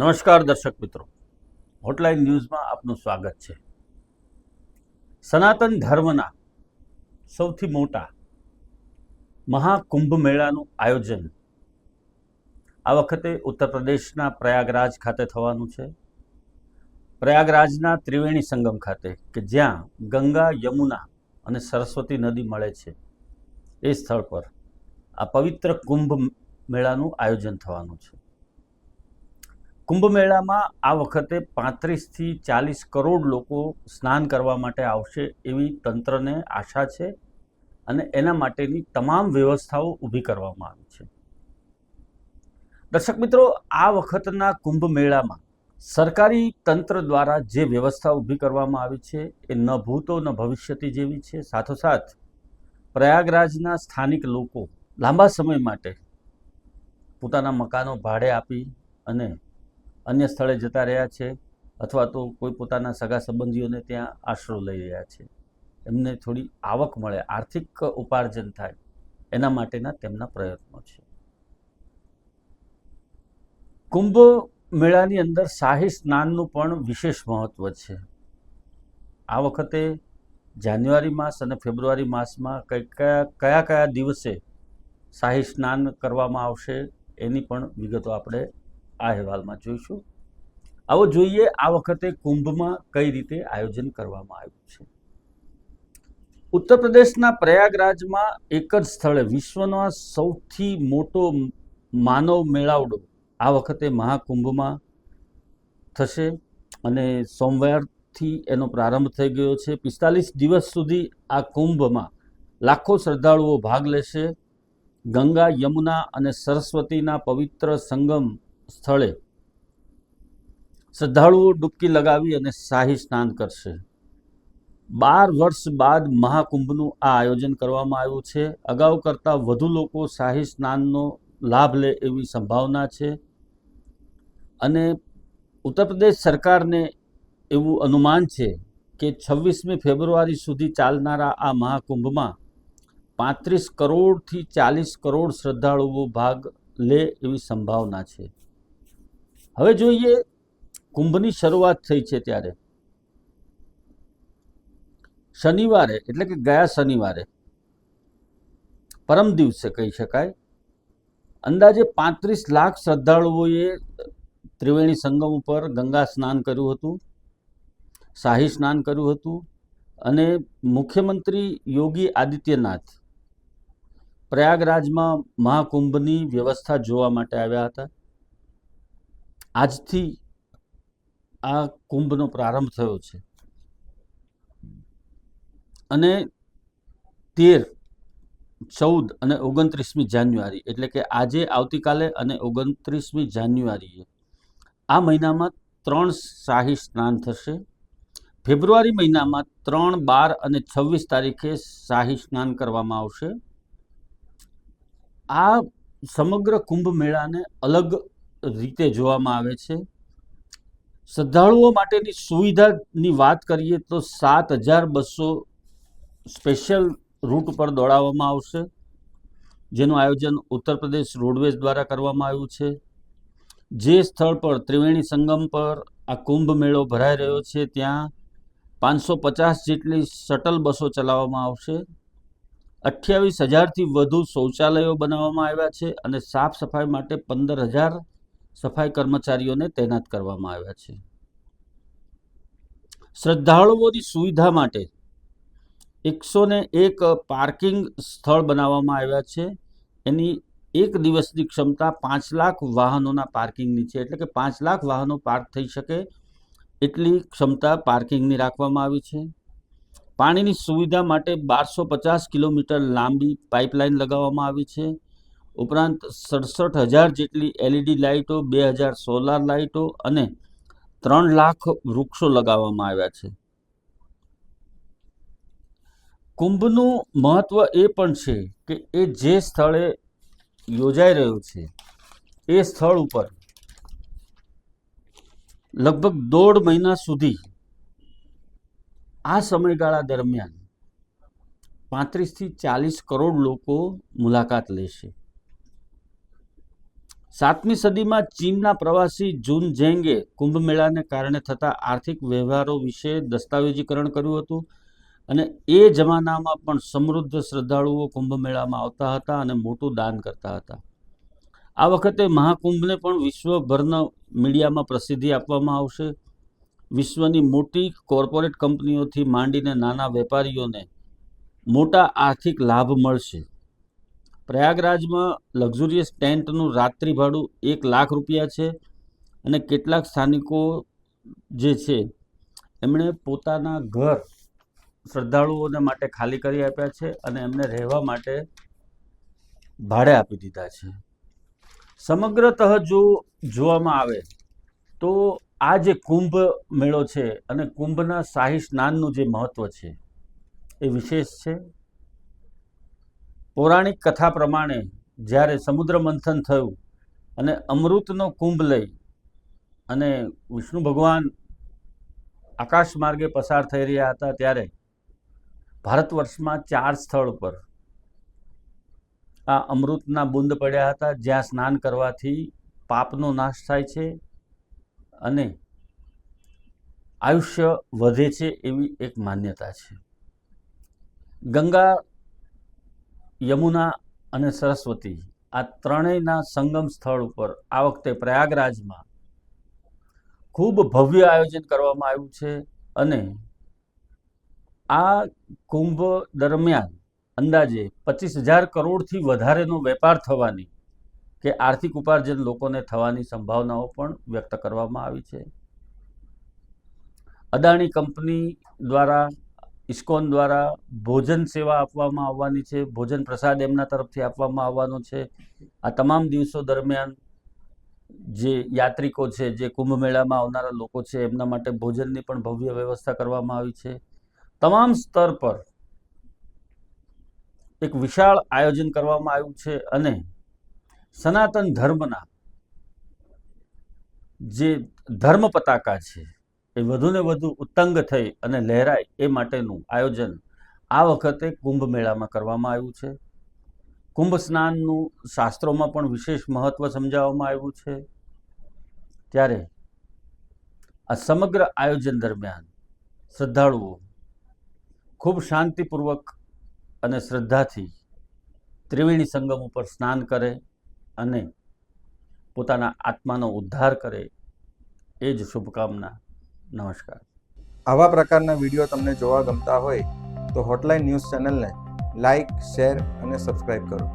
નમસ્કાર દર્શક મિત્રો, હોટલાઇન ન્યૂઝમાં આપનું સ્વાગત છે। સનાતન ધર્મના સૌથી મોટા મહાકુંભ મેળાનું આયોજન આ વખતે ઉત્તર પ્રદેશના પ્રયાગરાજ ખાતે થવાનું છે। પ્રયાગરાજના ત્રિવેણી સંગમ ખાતે કે જ્યાં ગંગા, યમુના અને સરસ્વતી નદી મળે છે, એ સ્થળ પર આ પવિત્ર કુંભ મેળાનું આયોજન થવાનું છે। કુંભ મેળામાં આ વખતે 35થી 40 કરોડ લોકો સ્નાન કરવા માટે આવશે એવી તંત્રને આશા છે અને એના માટેની તમામ વ્યવસ્થાઓ ઊભી કરવામાં આવી છે। દર્શક મિત્રો, આ વખતના કુંભ મેળામાં સરકારી તંત્ર દ્વારા જે વ્યવસ્થા ઊભી કરવામાં આવી છે એ ન ભૂતો ન ભવિષ્યથી જેવી છે। સાથોસાથ પ્રયાગરાજના સ્થાનિક લોકો લાંબા સમય માટે પોતાના મકાનો ભાડે આપી અને અન્ય સ્થળે જતા રહ્યા છે અથવા તો કોઈ પોતાના સગા સંબંધીઓને ત્યાં આશરો લઈ રહ્યા છે। એમને થોડી આવક મળે, આર્થિક ઉપાર્જન થાય, એના માટેના તેમના પ્રયત્નો છે। કુંભ મેળાની અંદર શાહી સ્નાનનું પણ વિશેષ મહત્વ છે। આ વખતે જાન્યુઆરી માસ અને ફેબ્રુઆરી માસમાં કયા દિવસે શાહી સ્નાન કરવામાં આવશે એની પણ વિગતો આપણે આ અહેવાલમાં જોઈશું। આવો જોઈએ આ વખતે કુંભમાં કઈ રીતે આયોજન કરવામાં આવ્યું છે। ઉત્તર પ્રદેશના પ્રયાગરાજમાં એક જ સ્થળે વિશ્વનો સૌથી મોટો માનવ મેળાવડો આ વખતે મહાકુંભમાં થશે અને સોમવારથી એનો પ્રારંભ થઈ ગયો છે। 45 દિવસ સુધી આ કુંભમાં લાખો શ્રદ્ધાળુઓ ભાગ લેશે। ગંગા, યમુના અને સરસ્વતીના પવિત્ર સંગમ સ્થળે શ્રદ્ધાળુઓ ડૂબકી લગાવી અને શાહી સ્નાન કરશે। 12 વર્ષ બાદ મહાકુંભનું આ આયોજન કરવામાં આવ્યું છે। અગાઉ કરતાં વધુ લોકો શાહી સ્નાનનો લાભ લે એવી સંભાવના છે અને ઉત્તર પ્રદેશ સરકારને એવું અનુમાન છે કે 26મી ફેબ્રુઆરી સુધી ચાલનારા આ મહાકુંભમાં 35 કરોડથી 40 કરોડ શ્રદ્ધાળુઓ ભાગ લે એવી સંભાવના છે। હવે જોઈએ કુંભની શરૂઆત થઈ છે ત્યારે શનિવારે, એટલે કે ગયા શનિવારે, પરમ દિવસે કહી શકાય, અંદાજે 35 લાખ શ્રદ્ધાળુઓએ ત્રિવેણી સંગમ ઉપર ગંગા સ્નાન કર્યું હતું, શાહી સ્નાન કર્યું હતું અને મુખ્યમંત્રી યોગી આદિત્યનાથ પ્રયાગરાજમાં મહાકુંભની વ્યવસ્થા જોવા માટે આવ્યા હતા। આજથી આ કુંભનો પ્રારંભ થયો છે અને 13, 14 અને 29મી જાન્યુઆરી, એટલે કે આજે, આવતીકાલે અને 29મી જાન્યુઆરીએ આ મહિનામાં 3 શાહી સ્નાન થશે। ફેબ્રુઆરી મહિનામાં 3, 12 અને 26 તારીખે શાહી સ્નાન કરવામાં આવશે। આ સમગ્ર કુંભ મેળાને અલગ રીતે જોવામાં આવે છે। શ્રદ્ધાળુઓ માટેની સુવિધાની વાત કરીએ તો 7200 સ્પેશિયલ રૂટ પર દોડાવવામાં આવશે, જેનું આયોજન ઉત્તર પ્રદેશ રોડવેઝ દ્વારા કરવામાં આવ્યું છે। જે સ્થળ પર ત્રિવેણી સંગમ પર આ કુંભ મેળો ભરાઈ રહ્યો છે ત્યાં 550 જેટલી શટલ બસો ચલાવવામાં આવશે। 28,000થી વધુ શૌચાલયો બનાવવામાં આવ્યા છે અને સાફ સફાઈ માટે 15,000 સફાઈ કર્મચારીઓને તૈનાત કરવામાં આવ્યા છે। શ્રદ્ધાળુઓની સુવિધા માટે 101 પાર્કિંગ સ્થળ બનાવવામાં આવ્યા છે। એની એક દિવસની ક્ષમતા 5 લાખ વાહનોના પાર્કિંગની છે, એટલે કે 5 લાખ વાહનો પાર્ક થઈ શકે એટલી ક્ષમતા પાર્કિંગની રાખવામાં આવી છે। પાણીની સુવિધા માટે 1250 કિલોમીટર લાંબી પાઇપલાઇન લગાવવામાં આવી છે। ઉપરાંત 67,000 જેટલી LED લાઇટો, 2,000 સોલાર લાઇટો અને 3 લાખ વૃક્ષો લગાવવામાં આવ્યા છે। કુંભનું મહત્વ એ પણ છે કે એ જે સ્થળે યોજાઈ રહ્યું છે એ સ્થળ ઉપર લગભગ 1.5 મહિના સુધી આ સમયગાળા દરમિયાન 35થી 40 કરોડ લોકો મુલાકાત લેશે। 7મી સદીમાં ચીનના પ્રવાસી જુન ઝેંગે કુંભ મેળાને કારણે થતા આર્થિક વ્યવહારો વિશે દસ્તાવેજીકરણ કર્યું હતું અને એ જમાનામાં પણ સમૃદ્ધ શ્રદ્ધાળુઓ કુંભ મેળામાં આવતા હતા અને મોટું દાન કરતા હતા. આ વખતે મહાકુંભને પણ વિશ્વભરના મીડિયામાં પ્રસિદ્ધિ આપવામાં આવશે. વિશ્વની મોટી કોર્પોરેટ કંપનીઓથી માંડીને નાના વેપારીઓને મોટા આર્થિક લાભ મળશે. પ્રયાગરાજમાં લક્ઝુરિયસ ટેન્ટનું રાત્રિ ભાડું 1 લાખ રૂપિયા છે અને કેટલાક સ્થાનિકો જે છે એમણે પોતાના ઘર શ્રદ્ધાળુઓને માટે ખાલી કરી આપ્યા છે અને એમને રહેવા માટે ભાડે આપી દીધા છે. સમગ્રતઃ જો જોવામાં આવે તો આ જે કુંભ મેળો છે અને કુંભના શાહી સ્નાનનું જે મહત્વ છે એ વિશેષ છે. પૌરાણિક કથા પ્રમાણે જ્યારે સમુદ્ર મંથન થયું અને અમૃતનો કુંભ લઈ અને વિષ્ણુ ભગવાન આકાશ માર્ગે પસાર થઈ રહ્યા હતા ત્યારે ભારત વર્ષમાં 4 સ્થળ પર આ અમૃતના બુંદ પડ્યા હતા, જ્યાં સ્નાન કરવાથી પાપનો નાશ થાય છે અને આયુષ્ય વધે છે એવી એક માન્યતા છે. ગંગા, યમુના અને સરસ્વતી આ ત્રણેયના સંગમ સ્થળ ઉપર આ વખતે પ્રયાગરાજમાં ખૂબ ભવ્ય આયોજન કરવામાં આવ્યું છે અને આ કુંભ દરમિયાન અંદાજે 25,000 કરોડથી વધારેનો વેપાર થવાની કે આર્થિક ઉપાર્જન લોકોને થવાની સંભાવનાઓ પણ વ્યક્ત કરવામાં આવી છે. અદાણી કંપની દ્વારા, ઇસ્કોન દ્વારા ભોજન સેવા આપવામાં આવવાની છે. ભોજન પ્રસાદ એમના તરફથી આપવામાં આવવાનો છે. આ તમામ દિવસો દરમિયાન જે યાત્રિકો છે, જે કુંભ મેળામાં આવનારા લોકો છે, એમના માટે ભોજનની પણ ભવ્ય વ્યવસ્થા કરવામાં આવી છે. તમામ સ્તર પર એક વિશાળ આયોજન કરવામાં આવ્યું છે અને સનાતન ધર્મના જે ધર્મ પતાકા છે એ વધુને વધુ ઉત્તંગ થઈ અને લહેરાય એ માટેનું આયોજન આ વખતે કુંભ મેળામાં કરવામાં આવ્યું છે. કુંભ સ્નાનનું શાસ્ત્રોમાં પણ વિશેષ મહત્વ સમજાવવામાં આવ્યું છે. ત્યારે આ સમગ્ર આયોજન દરમિયાન શ્રદ્ધાળુઓ ખૂબ શાંતિપૂર્વક અને શ્રદ્ધાથી ત્રિવેણી સંગમ ઉપર સ્નાન કરે અને પોતાના આત્માનો ઉદ્ધાર કરે એ જ શુભકામના. નમસ્કાર. આવા પ્રકારના વિડીયો તમને જોવા ગમતા હોય તો હોટલાઇન ન્યૂઝ ચેનલને લાઇક, શેર અને સબસ્ક્રાઇબ કરો.